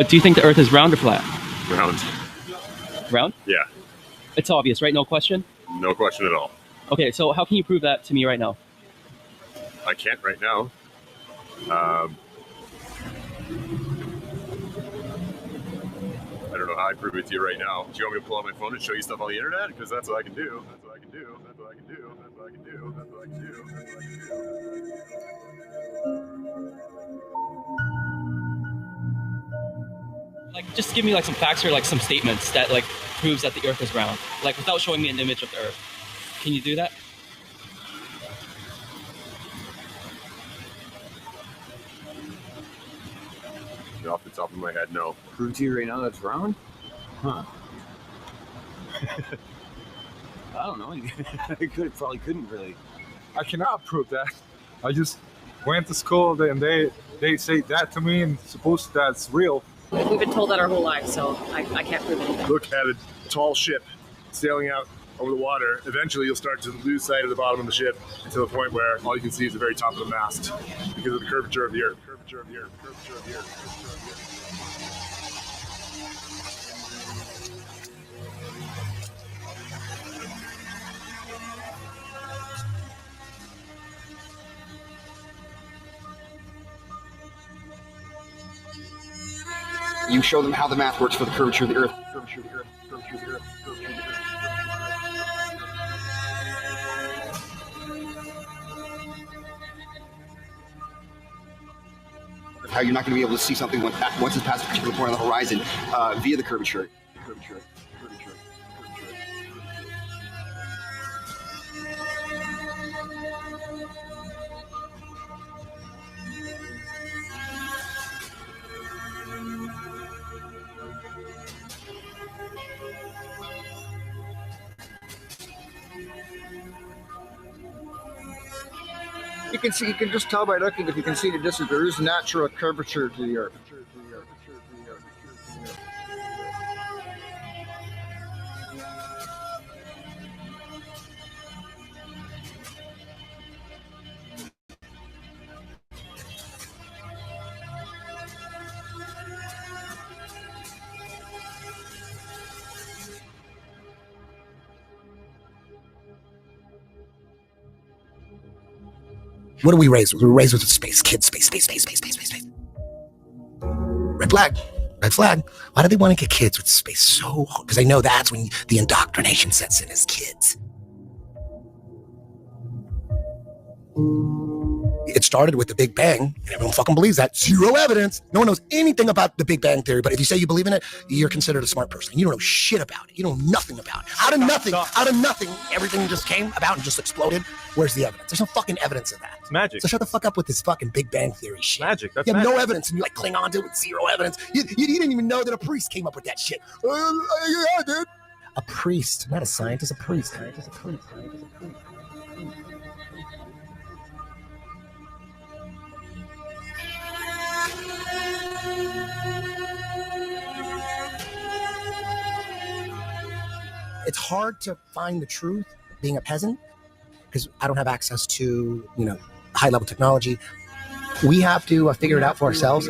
But do you think the Earth is round or flat? Round. Round? Yeah. It's obvious, right? No question? No question at all. Okay, so how can you prove that to me right now? I can't right now. I don't know how I prove it to you right now. Do you want me to pull out my phone and show you stuff on the internet? Because that's what I can do. That's what I can do. That's what I can do. That's what I can do. That's what I can do. That's what I can do. Like, just give me like some facts or like some statements that like proves that the Earth is round. Like without showing me an image of the Earth. Can you do that? Off the top of my head, no. Prove to you right now that's round? Huh. I don't know. I probably couldn't really. I cannot prove that. I just went to school and they say that to me and suppose that's real. We've been told that our whole lives, so I can't prove anything. Look at a tall ship sailing out over the water. Eventually you'll start to lose sight of the bottom of the ship until the point where all you can see is the very top of the mast because of the curvature of the Earth. Curvature of the Earth. Curvature of the Earth. Curvature of the Earth. You show them how the math works for the curvature of the Earth. Curvature of the Earth. Curvature of the Earth. Curvature of the Earth. How you're not going to be able to see something once it's past a particular point on the horizon via the curvature. Curvature. Curvature. Curvature. You can just tell by looking if you can see the distance. There is natural curvature to the Earth. What are we raised with? We were raised with space, kids, space. Red flag. Red flag. Why do they want to get kids with space so hard? Because they know that's when the indoctrination sets in as kids. It started with the Big Bang, and everyone fucking believes that. Zero evidence. No one knows anything about the Big Bang Theory, but if you say you believe in it, you're considered a smart person. You don't know shit about it. You know nothing about it. Out of nothing, everything just came about and just exploded. Where's the evidence? There's no fucking evidence of that. It's magic. So shut the fuck up with this fucking Big Bang Theory shit. Magic. That's you have magic. no evidence, and you like cling on to it with zero evidence. You didn't even know that a priest came up with that shit. Yeah, dude. A priest, not a scientist, a priest. It's hard to find the truth being a peasant because I don't have access to, high level technology. We have to figure it out for ourselves.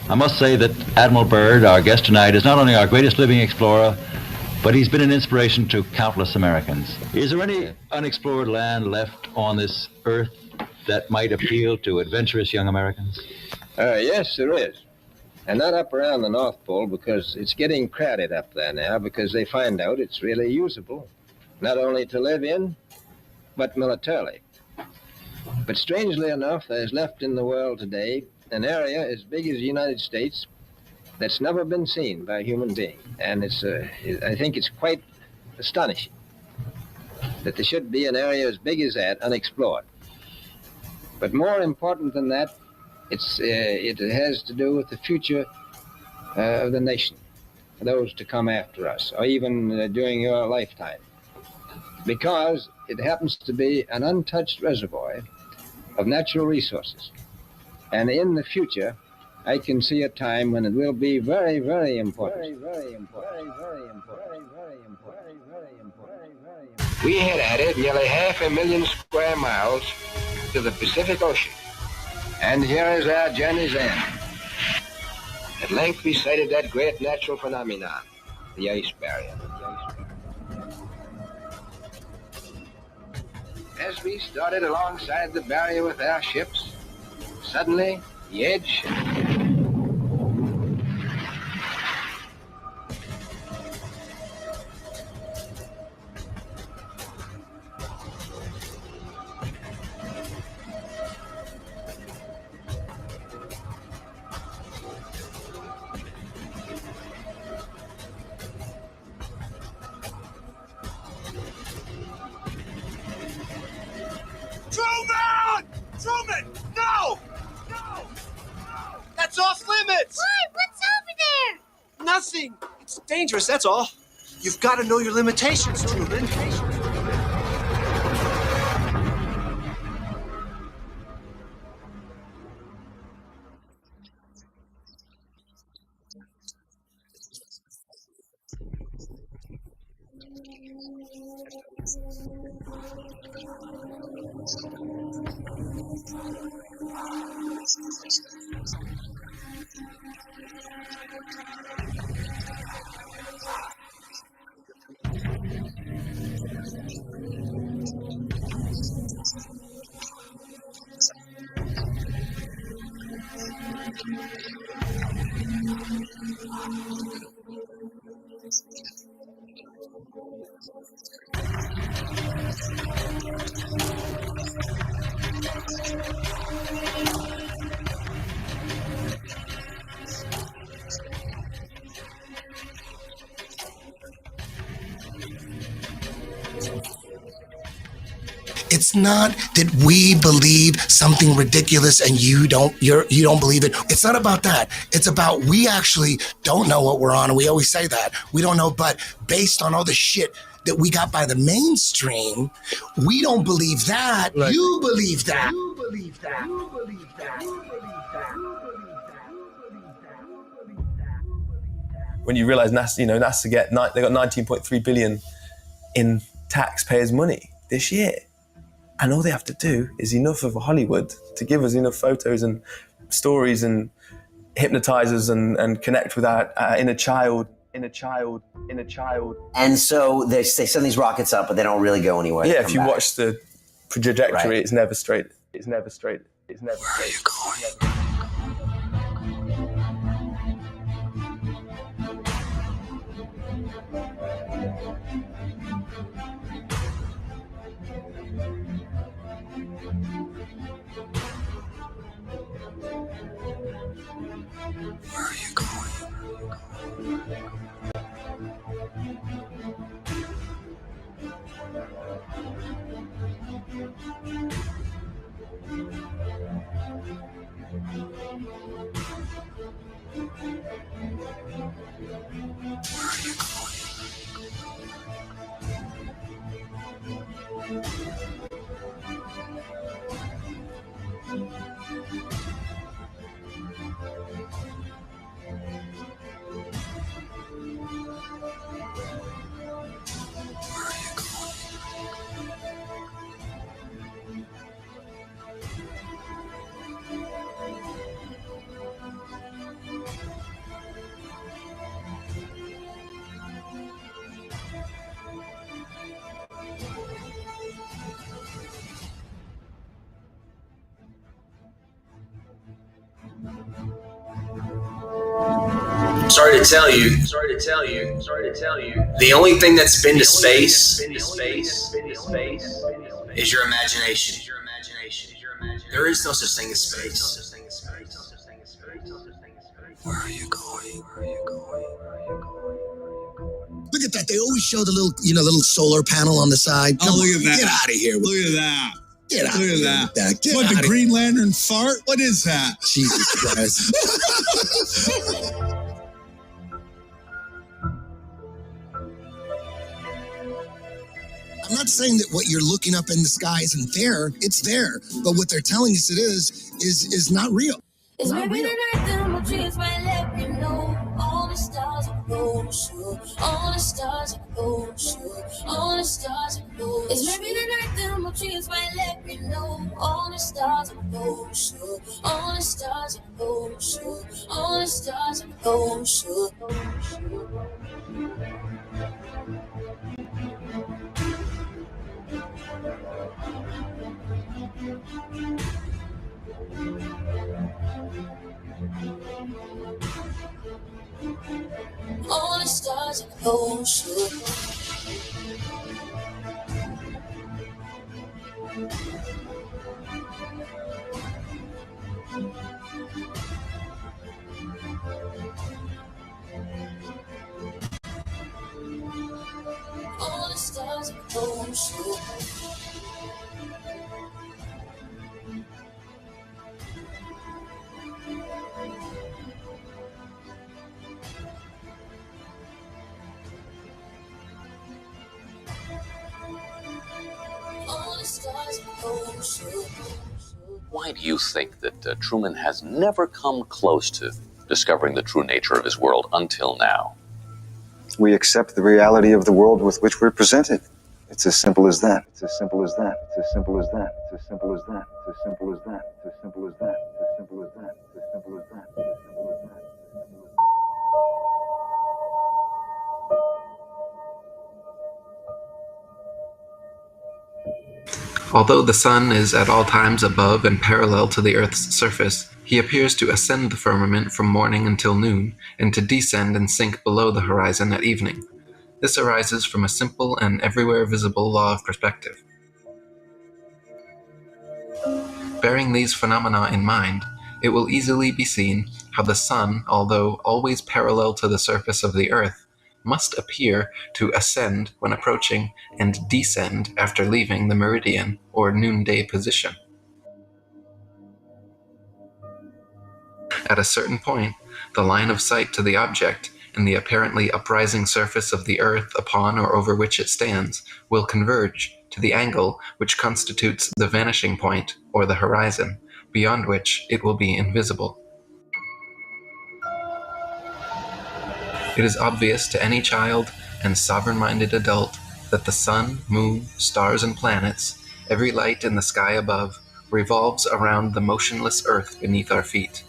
I must say that Admiral Byrd, our guest tonight, is not only our greatest living explorer, but he's been an inspiration to countless Americans. Is there any unexplored land left on this earth that might appeal to adventurous young Americans? Yes, there is. And not up around the North Pole, because it's getting crowded up there now, because they find out it's really usable, not only to live in, but militarily. But strangely enough, there's left in the world today an area as big as the United States that's never been seen by a human being. And I think it's quite astonishing that there should be an area as big as that unexplored. But more important than that, it has to do with the future of the nation, those to come after us, or even during your lifetime. Because it happens to be an untouched reservoir of natural resources. And in the future, I can see a time when it will be very, very important. Very important. Very important. Very important. Very important. We had added nearly 500,000 square miles to the Pacific Ocean. And here is our journey's end. At length we sighted that great natural phenomenon, the ice barrier. As we started alongside the barrier with our ships, suddenly the edge Truman! No! No! That's off limits! What? What's over there? Nothing. It's dangerous, that's all. You've got to know your limitations, Truman. It's not that we believe something ridiculous and you don't believe it. It's not about that. It's about we actually don't know what we're on, and we always say that. We don't know, but based on all the shit that we got by the mainstream, we don't believe that. Right. You believe that. You believe that. You believe that. You believe that. When you realize NASA they got 19.3 billion in taxpayers' money this year. And all they have to do is enough of Hollywood to give us enough photos and stories and hypnotize us and connect with our inner child. And so they send these rockets up, but they don't really go anywhere. Yeah, if you watch the trajectory, right. It's never straight. It's never straight. It's never straight. Where are you going? Where are you going? sorry to tell you. The only thing that's been to space is your imagination. There is no such thing as space. Where are you going? Look at that. They always show the little solar panel on the side. Come look on, at that. Get out of here. Look at that. Get out Look of at here that. with that. Get What, out the of Green Lantern fart? What is that? Jesus Christ. I'm not saying that what you're looking up in the sky isn't there. It's there. But what they're telling us it is not real. It's maybe the night that my dreams might let me know. All the stars are gold, sure. All the stars are gold, sure. All the stars are gold. It's maybe the night that my dreams might let me know. All the stars are gold, sure. All the stars are gold, sure. All the stars are gold, sure. All the stars are gold, sure. All the stars are gold, sure. All the stars are gold, sure. Why do you think that Truman has never come close to discovering the true nature of his world until now? We accept the reality of the world with which we're presented. It's as simple as that. It's as simple as that. It's as simple as that. It's as simple as that. It's as simple as that. It's as simple as that. It's as simple as that. It's as simple as that. It's as simple as that. Although the sun is at all times above and parallel to the Earth's surface, he appears to ascend the firmament from morning until noon, and to descend and sink below the horizon at evening. This arises from a simple and everywhere visible law of perspective. Bearing these phenomena in mind, it will easily be seen how the sun, although always parallel to the surface of the Earth, must appear to ascend when approaching and descend after leaving the meridian or noonday position. At a certain point, the line of sight to the object and the apparently uprising surface of the Earth upon or over which it stands will converge to the angle which constitutes the vanishing point or the horizon, beyond which it will be invisible. It is obvious to any child and sovereign-minded adult that the sun, moon, stars, and planets, every light in the sky above, revolves around the motionless earth beneath our feet.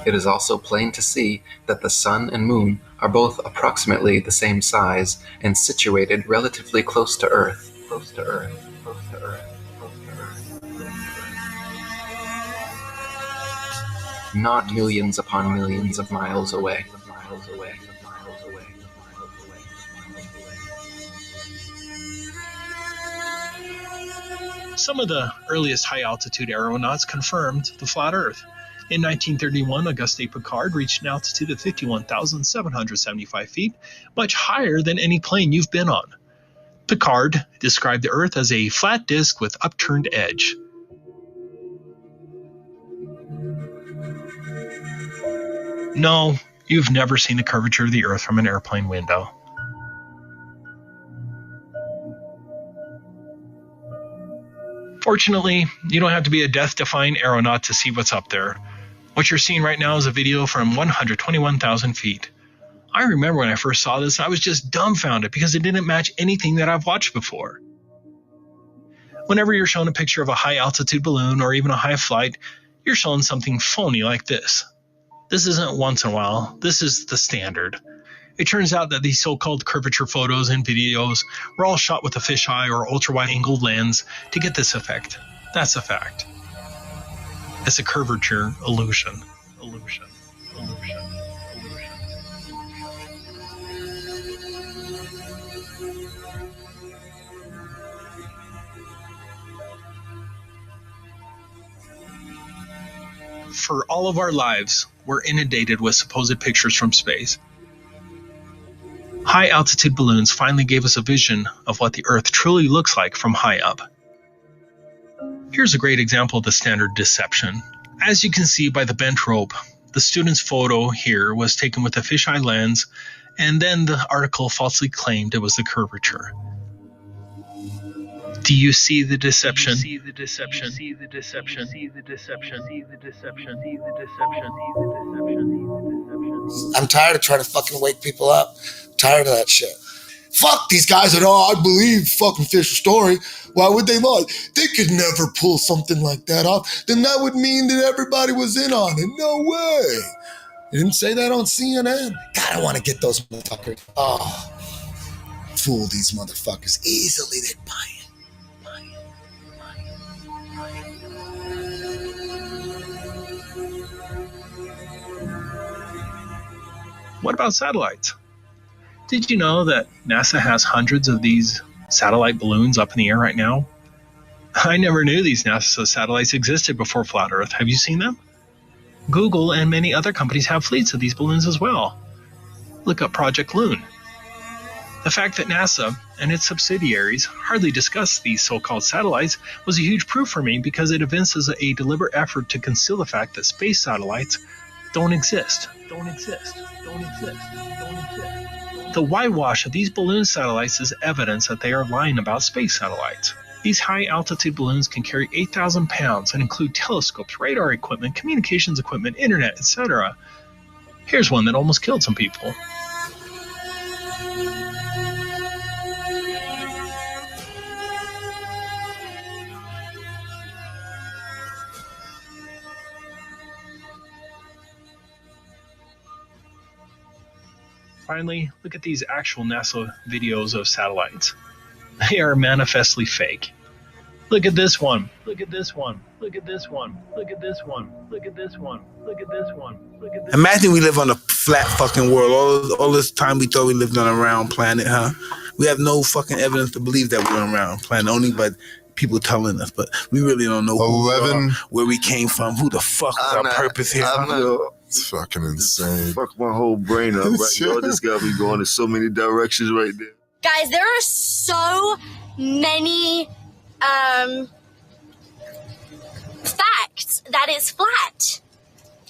It is also plain to see that the sun and moon are both approximately the same size and situated relatively close to Earth. Not millions upon millions of miles away. Some of the earliest high-altitude aeronauts confirmed the flat Earth. In 1931, Auguste Piccard reached an altitude of 51,775 feet, much higher than any plane you've been on. Piccard described the Earth as a flat disk with upturned edge. No, you've never seen the curvature of the Earth from an airplane window. Fortunately, you don't have to be a death-defying aeronaut to see what's up there. What you're seeing right now is a video from 121,000 feet. I remember when I first saw this, I was just dumbfounded because it didn't match anything that I've watched before. Whenever you're shown a picture of a high-altitude balloon or even a high flight, you're shown something phony like this. This isn't once in a while, this is the standard. It turns out that these so-called curvature photos and videos were all shot with a fisheye or ultra-wide-angled lens to get this effect. That's a fact. It's a curvature illusion. Illusion. Illusion. For all of our lives, we're inundated with supposed pictures from space. High-altitude balloons finally gave us a vision of what the Earth truly looks like from high up. Here's a great example of the standard deception. As you can see by the bent rope, the student's photo here was taken with a fisheye lens, and then the article falsely claimed it was the curvature. Do you see the deception? See the deception. See the deception. See the deception. See the deception. See the deception. See the deception. I'm tired of trying to fucking wake people up. I'm tired of that shit. Fuck these guys that, I believe fucking Fisher's story. Why would they lie? They could never pull something like that off. Then that would mean that everybody was in on it. No way. They didn't say that on CNN. God, I want to get those motherfuckers. Oh, fool these motherfuckers. Easily they'd buy it. What about satellites? Did you know that NASA has hundreds of these satellite balloons up in the air right now? I never knew these NASA satellites existed before Flat Earth. Have you seen them? Google and many other companies have fleets of these balloons as well. Look up Project Loon. The fact that NASA and its subsidiaries hardly discuss these so-called satellites was a huge proof for me, because it evinces a deliberate effort to conceal the fact that space satellites don't exist. Don't exist. Don't exist. Don't exist. The whitewash of these balloon satellites is evidence that they are lying about space satellites. These high-altitude balloons can carry 8,000 pounds and include telescopes, radar equipment, communications equipment, internet, etc. Here's one that almost killed some people. Finally, look at these actual NASA videos of satellites. They are manifestly fake. Look at this one. Look at this one. Look at this one. Look at this one. Look at this one. Look at this one. Look at this. Imagine we live on a flat fucking world. All this time we thought we lived on a round planet, huh? We have no fucking evidence to believe that we're on a round planet, only by people telling us. But we really don't know who we are, where we came from, who the fuck is our purpose here. It's fucking insane. Fuck my whole brain up right now. This got me going in so many directions right there. Guys, there are so many facts that it's flat.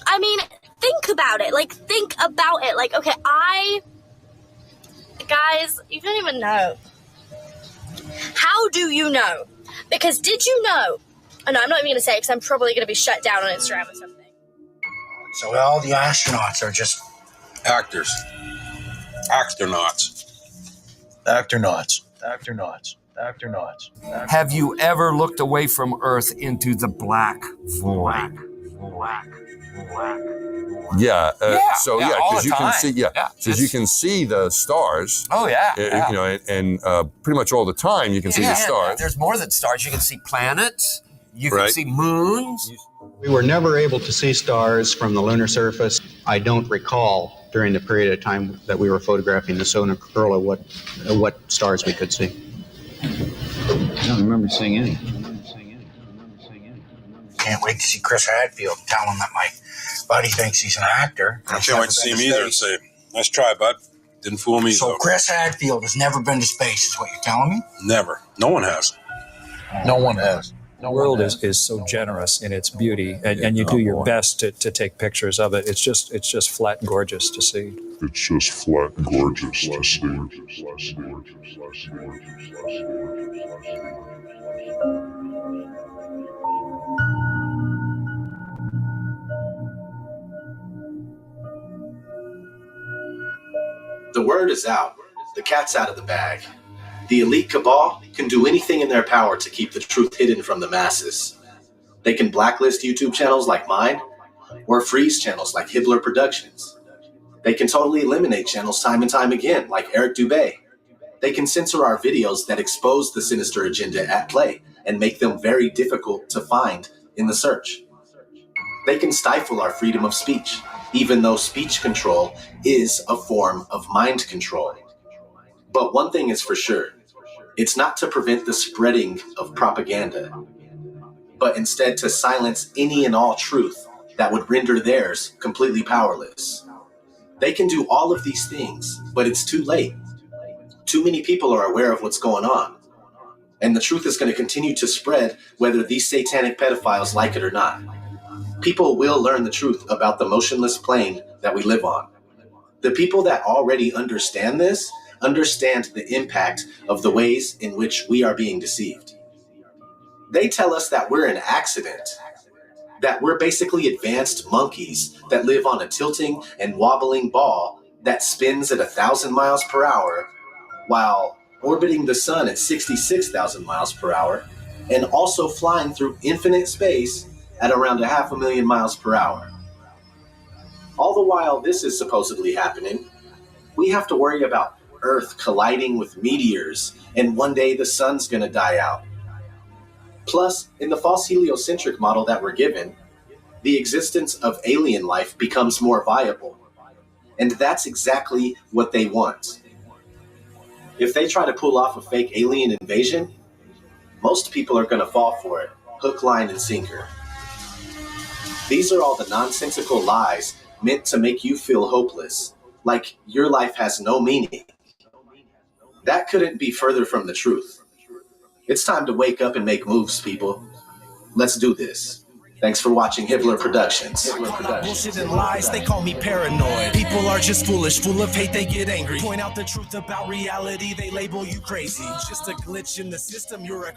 I mean, think about it. Like, okay, guys, you don't even know. How do you know? Because did you know? Oh, no, I'm not even going to say it because I'm probably going to be shut down on Instagram or something. So all the astronauts are just actors. Actronauts. Have you ever looked away from Earth into the black void? Yeah. So all because the you can time. see, because you can see the stars. Oh yeah. You know, and pretty much all the time you can see the stars. There's more than stars. You can see planets. You can see moons. We were never able to see stars from the lunar surface. I don't recall during the period of time that we were photographing the solar corona what stars we could see. I don't remember seeing any. Can't wait to see Chris Hadfield tell him that my buddy thinks he's an actor. I can't wait to see him either and say, nice try, bud. Didn't fool me. So Chris Hadfield has never been to space, is what you're telling me? Never. No one has. No one has. The world is so generous in its beauty, and you do your best to take pictures of it. It's just flat gorgeous to see. It's just flat gorgeous to see. The word is out. The cat's out of the bag. The elite cabal can do anything in their power to keep the truth hidden from the masses. They can blacklist YouTube channels like mine, or freeze channels like Hibbeler Productions. They can totally eliminate channels time and time again, like Eric Dubé. They can censor our videos that expose the sinister agenda at play and make them very difficult to find in the search. They can stifle our freedom of speech, even though speech control is a form of mind control. But one thing is for sure, it's not to prevent the spreading of propaganda, but instead to silence any and all truth that would render theirs completely powerless. They can do all of these things, but it's too late. Too many people are aware of what's going on, and the truth is going to continue to spread whether these satanic pedophiles like it or not. People will learn the truth about the motionless plane that we live on. The people that already understand this understand the impact of the ways in which we are being deceived. They tell us that we're an accident, that we're basically advanced monkeys that live on a tilting and wobbling ball that spins at 1,000 miles per hour while orbiting the sun at 66,000 miles per hour and also flying through infinite space at around 500,000 miles per hour. All the while this is supposedly happening, we have to worry about Earth colliding with meteors and one day the sun's gonna die out. Plus, in the false heliocentric model that we're given, the existence of alien life becomes more viable. And that's exactly what they want. If they try to pull off a fake alien invasion, most people are gonna fall for it, hook, line, and sinker. These are all the nonsensical lies meant to make you feel hopeless, like your life has no meaning. That couldn't be further from the truth. It's time to wake up and make moves, people. Let's do this. Thanks for watching Hibbeler Productions. Bullshit and lies, they call me paranoid. People are just foolish, full of hate, they get angry. Point out the truth about reality, they label you crazy. Just a glitch in the system, you're a